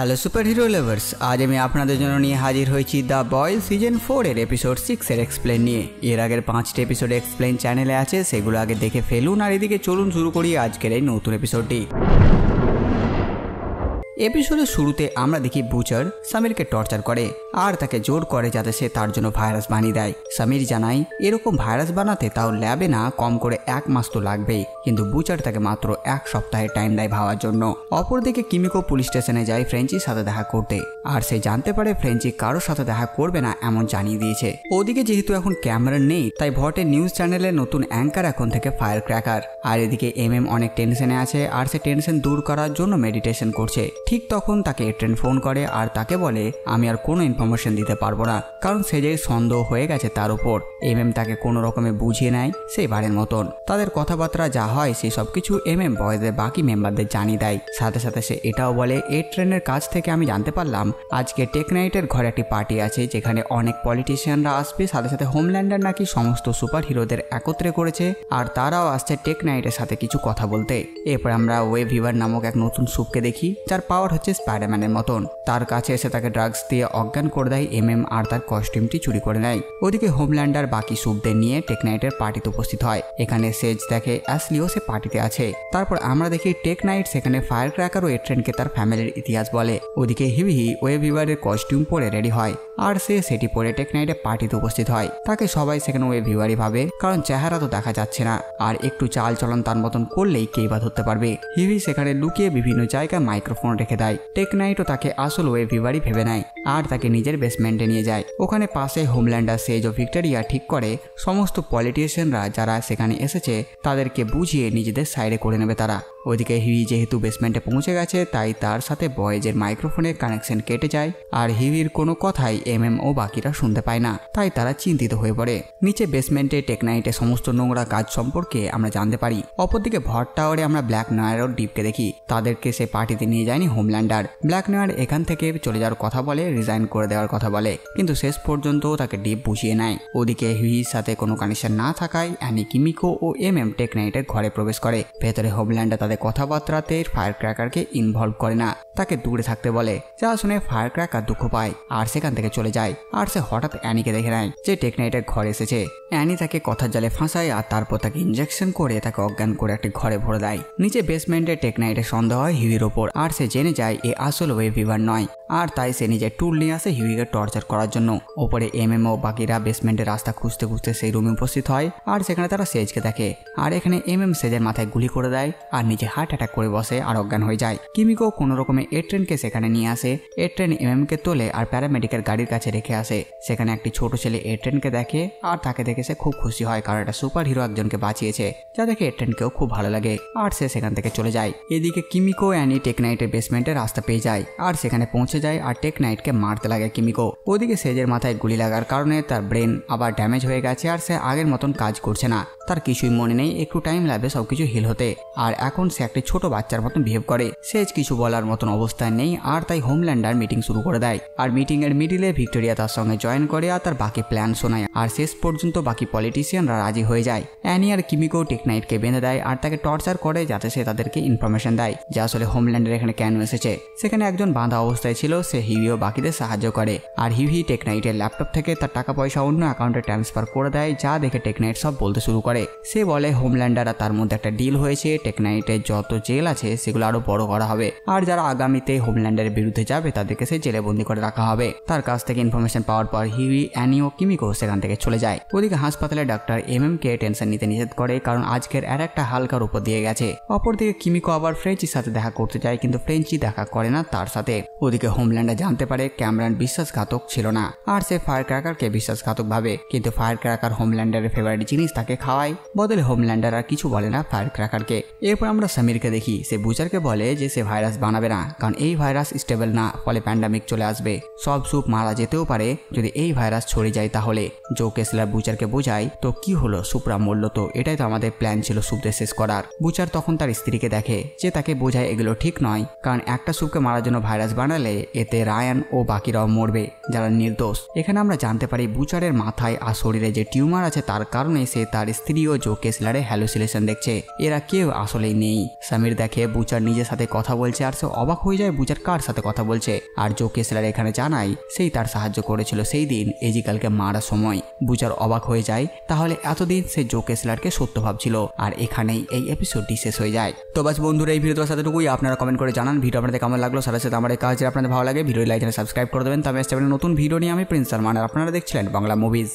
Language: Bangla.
হ্যালো সুপার হিরো লাভার্স, আজ আমি আপনাদের জন্য নিয়ে হাজির হয়েছি দ্য বয়েজ সিজন 4 এর এপিসোড 6 এর এক্সপ্লেন নিয়ে। এর আগের 5টি এপিসোড এক্সপ্লেন চ্যানেলে আছে, সেগুলো আগে দেখে ফেলুন। আর এদিকে চলুন শুরু করি আজকের এই নতুন এপিসোডটি। এপিসোডের শুরুতে আমরা দেখি বুচার সামিরকে টর্চার করে আর তাকে জোর করে যাতে সে তার জন্য ভাইরাস বানিয়ে দেয়। সামির জানায় এরকম ভাইরাস বানাতে তাও ল্যাবে না কম করে 1 মাস তো লাগবেই, কিন্তু বুচার তাকে মাত্র 1 সপ্তাহের টাইম দেয় ভাবার জন্য। অপরদিকে কিমিকো পুলিশ স্টেশনে যায় ফ্রেঞ্চির সাথে দেখা করতে, আর সে জানতে পারে ফ্রেঞ্চি কারোর সাথে দেখা করবে না এমন জানিয়ে দিয়েছে। ওদিকে যেহেতু এখন ক্যামেরা নেই, তাই ভটের নিউজ চ্যানেলের নতুন অ্যাঙ্কার এখন থেকে ফায়ার ক্র্যাকার। আর এদিকে এমএম অনেক টেনশনে আছে, আর সে টেনশন দূর করার জন্য মেডিটেশন করছে। ঠিক তখন তাকে এট্রেন ফোন করে আর তাকে বলে আমি আর কোনো ইনফরমেশন দিতে পারবো না, কারণ সে যে সন্দেহ হয়ে গেছে তার উপর। এমএম তাকে কোনো রকমে বুঝিয়ে নেয় সেই বারের মতন। তাদের কথাবার্তা যা হয় সেই সবকিছু এমএম বয়েজের বাকি মেম্বারদের জানিয়ে দেয়। সাথে সাথে সে এটাও বলে এট্রেনের কাছ থেকে আমি জানতে পারলাম আজকে টেক নাইটের ঘরে একটি পার্টি আছে, যেখানে অনেক পলিটিশিয়ানরা আসবে। সাথে সাথে হোমল্যান্ডার নাকি সমস্ত সুপার হিরোদের একত্রে করেছে, আর তারাও আসছে টেক নাইটের সাথে কিছু কথা বলতে। এরপর আমরা ওয়ে ভিভার নামক এক নতুন সুপকে দেখি, যার পাওয়ার হচ্ছে স্পাইডারম্যানের মতন। তার কাছে এসে তাকে ড্রাগস দিয়ে অজ্ঞান করে দেয় এমএম, আর তার কস্টিউমটি চুরি করে নেয়। ওদিকে হোমল্যান্ডার বাকি সুপদের নিয়ে টেক নাইটের পার্টিতে উপস্থিত হয়। এখানে সেজ দেখে অ্যাসলিও সে পার্টিতে আছে। তারপর আমরা দেখি টেক নাইট সেখানে ফায়ার ক্র্যাকার ও এট্রেনকে তার ফ্যামিলির ইতিহাস বলে। ওদিকে হিভি ওয়ে ভিভারের কস্টিউম পরে রেডি হয়, আর সে সেটি পরে টেক নাইটের পার্টিতে উপস্থিত হয়। তাকে সবাই সেখানে ওয়ে ভিভারই ভাবে, কারণ চেহারা তো দেখা যাচ্ছে না, আর একটু চাল চলন তার মতন করলেই কেই বা ধরতে পারবে। হিভি সেখানে লুকিয়ে বিভিন্ন জায়গায় মাইক্রোফোন রেখে দেয়। টেক নাইটও তাকে আসল ওয়ে ভিভারই ভেবে নেয়, আর তাকে নিজের বেসমেন্টে নিয়ে যায়। ওখানে পাশে হোমল্যান্ডার সেজ ও ভিক্টোরিয়া ঠিক করে সমস্ত পলিটিশিয়ানরা যারা সেখানে এসেছে তাদেরকে বুঝিয়ে নিজেদের সাইডে করে নেবে তারা। ওইদিকে হিভি যেহেতু বেসমেন্টে পৌঁছে গেছে, তাই তার সাথে বয়েজের মাইক্রোফোনের কানেকশন কেটে যায়, আর হিভির কোনো কথাই এমএম ও বাকিরা শুনতে পায় না। তাই তারা চিন্তিত হয়ে পড়ে। নিচে বেসমেন্টে টেক নাইটে সমস্ত নোংরা কাজ সম্পর্কে আমরা জানতে পারি। অপরদিকে ভট টাওয়ারে আমরা ব্ল্যাক নয়ার ও ডিপকে দেখি। তাদেরকে সে পার্টিতে নিয়ে যায়নি হোমল্যান্ডার। ব্ল্যাক নয়ার এখান থেকে চলে যাওয়ার কথা বলে, রিজাইন করে দেওয়ার কথা বলে, কিন্তু শেষ পর্যন্ত তাকে ডিপ বুঝিয়ে নেয়। ওদিকে হিভির সাথে কোনো কানেকশন না থাকায় অ্যানি, কিমিকো ও এমএম টেক নাইটের ঘরে প্রবেশ করে। ভেতরে হোমল্যান্ডার তাদের কথাবার্তাতে ফায়ার ক্র্যাকারকে ইনভলভ করে না, তাকে দূরে থাকতে বলে। যা শুনে ফায়ার ক্র্যাকার দুঃখ পায় আর সেখান থেকে চলে যায়। আর সে হঠাৎ অ্যানিকে দেখে নেয় যে টেক নাইটের ঘরে এসেছে। অ্যানি তাকে কথার জালে ফাঁসায়, আর তারপর তাকে ইনজেকশন করে তাকে অজ্ঞান করে একটি ঘরে ভরে দেয়। নিচে বেসমেন্টে টেক নাইটের সন্দেহ হয় হিভির ওপর, আর সে জেনে যায় এ আসল ওয়ে ভিভার নয়, আর তাই সে নিজের টুল নিয়ে আসে হিভিকে টর্চার করার জন্য। ওপরে এমএম ও বাকিরা বেসমেন্টের রাস্তা খুঁজতে খুঁজতে সেই রুমে উপস্থিত হয়, আর সেখানে তারা সেজকে দেখে। আর এখানে এমএম সেজের মাথায় গুলি করে দেয়, আর নিজে হার্ট অ্যাটাক করে বসে আর অজ্ঞান হয়ে যায়। কিমিকো কোনো রকমে এট্রেনকে সেখানে নিয়ে আসে। এট্রেন এমএমকে তোলে আর প্যারামেডিকের গাড়ির কাছে রেখে আসে। সেখানে একটি ছোট ছেলে এট্রেনকে দেখে, আর তাকে দেখে সে খুব খুশি হয়, কারণ একটা সুপার হিরো একজনকে বাঁচিয়েছে, যা দেখে এট্রেনকেও খুব ভালো লাগে, আর সে সেখান থেকে চলে যায়। এদিকে কিমিকো অ্যানি টেক নাইটের বেসমেন্টের রাস্তা পেয়ে যায়, আর সেখানে পৌঁছে যায়, আর টেক নাইটকে মারতে লাগে কিমিকো। ওদিকে সেজের মাথায় গুলি লাগার কারণে তার ব্রেন আবার ড্যামেজ হয়ে গেছে, আর সে আগের মতন কাজ করছে না। তার কিছুই মনে নেই, একটু টাইম লাগবে সবকিছু হিল হতে। আর এখন সে একটি ছোট বাচ্চার মতন বিহেভ করে। সেজ কিছু বলার মতন অবস্থায় নেই, আর তাই হোমল্যান্ডার মিটিং শুরু করে দেয়। আর মিটিং এর মিডিলে ভিক্টোরিয়া তার সঙ্গে জয়েন করে আর তার বাকি প্ল্যান শোনায়, আর শেষ পর্যন্ত বাকি পলিটিশিয়ানরা রাজি হয়ে যায়। অ্যানি আর কিমিকো টেক নাইটকে বেঁধে দেয়, আর তাকে টর্চার করে যাতে সে তাদেরকে ইনফরমেশন দেয় যে আসলে হোমল্যান্ডার এখানে কেন এসেছে। সেখানে একজন বাঁধা অবস্থায় ছিল, সে হিভি ও বাকিদের সাহায্য করে। আর হিভি টেক নাইটের ল্যাপটপ থেকে তার টাকা পয়সা অন্য অ্যাকাউন্টে ট্রান্সফার করে দেয়, যা দেখে টেক নাইট সব বলতে শুরু করে। সে বলে হোমল্যান্ডার আর তার মধ্যে একটা ডিল হয়েছে, টেক নাইটের যত জেল আছে সেগুলো আরো বড় করা হবে, আর যারা আগামীতে হোমল্যান্ডারের বিরুদ্ধে যাবে তাদেরকে সে জেলে বন্দি করে রাখা হবে। তার কাছ থেকে ইনফরমেশন পাওয়ার পর হিভি, অ্যানি ও কিমিকো সেখান থেকে চলে যায়। ওদিকে হাসপাতালে ডাক্তার এমএম কে টেনশন নিতে নিষেধ করে, কারণ আজকের আর একটা হালকার উপর দিয়ে গেছে। অপরদিকে কিমিকো আবার ফ্রেঞ্চির সাথে দেখা করতে যায়, কিন্তু ফ্রেঞ্চি দেখা করে না তার সাথে। ওদিকে হোমল্যান্ডার জানতে পারে ক্যামেরন বিশ্বাসঘাতক ছিল না, আর সে ফায়ার ক্র্যাকারকে বিশ্বাসঘাতক ভাবে, কিন্তু ফায়ার ক্র্যাকার হোমল্যান্ডারের ফেভারিট জিনিস তাকে খাওয়ায়। বদলে হোমল্যান্ডার আর কিছু বলে না ফায়ার ক্র্যাকারকে। এরপর আমরা সামিরকে দেখি, সে বুচারকে বলে যে সে ভাইরাস বানাবে না, কারণ এই ভাইরাস স্টেবল না, ফলে প্যান্ডামিক চলে আসবে। সব সুপ মারা যেতেও পারে যদি এই ভাইরাস ছড়িয়ে যায় তাহলে। জো কেসলার বুচারকে বোঝায়, তো কি হলো, সুপরা মরল তো, এটাই তো আমাদের প্ল্যান ছিল সুপদের শেষ করার। বুচার তখন তার স্ত্রীকে দেখে, যে তাকে বোঝায় এগুলো ঠিক নয়, কারণ একটা সুপকে মারার জন্য ভাইরাস বানালে এতে রায়ান ও বাকিরাও মরবে যারা নির্দোষ। এখানে আমরা জানতে পারি বুচারের মাথায় আর শরীরে যে টিউমার আছে তার কারণে সে তার স্ত্রী ও জো কেসলারে হ্যালুসিনেশন দেখছে। এরা কেউ আসলেই নেই, নেই। সামির দেখে বুচার নিজের সাথে কথা বলছে আর সে অবাক হয়ে যায় বুচার কার সাথে কথা বলছে। আর জো কেসলার এখানে জানায় সেই তার সাহায্য করেছিল সেই দিন এজিকালকে মারার সময়। বুচার অবাক হয়ে যায়, তাহলে এতদিন সে জো কেসলারকে সত্য ভাবছিল। আর এখানেই এই এপিসোডটি শেষ হয়ে যায়। তো বাস বন্ধুরা, এই ভিডিওটার সাথেটুকুই। আপনারা কমেন্ট করে জানান ভিডিও আপনাদের কেমন লাগলো। সাথে সাথে আমার এই কাজ আপনাদের ভালো লাগে ভিডিও লাইক সাবস্ক্রাইব করে দেবেন। তবে নতুন ভিডিও নিয়ে আমি প্রিন্স সালমান, আর আপনারা দেখছিলেন বাংলা মুভিজ।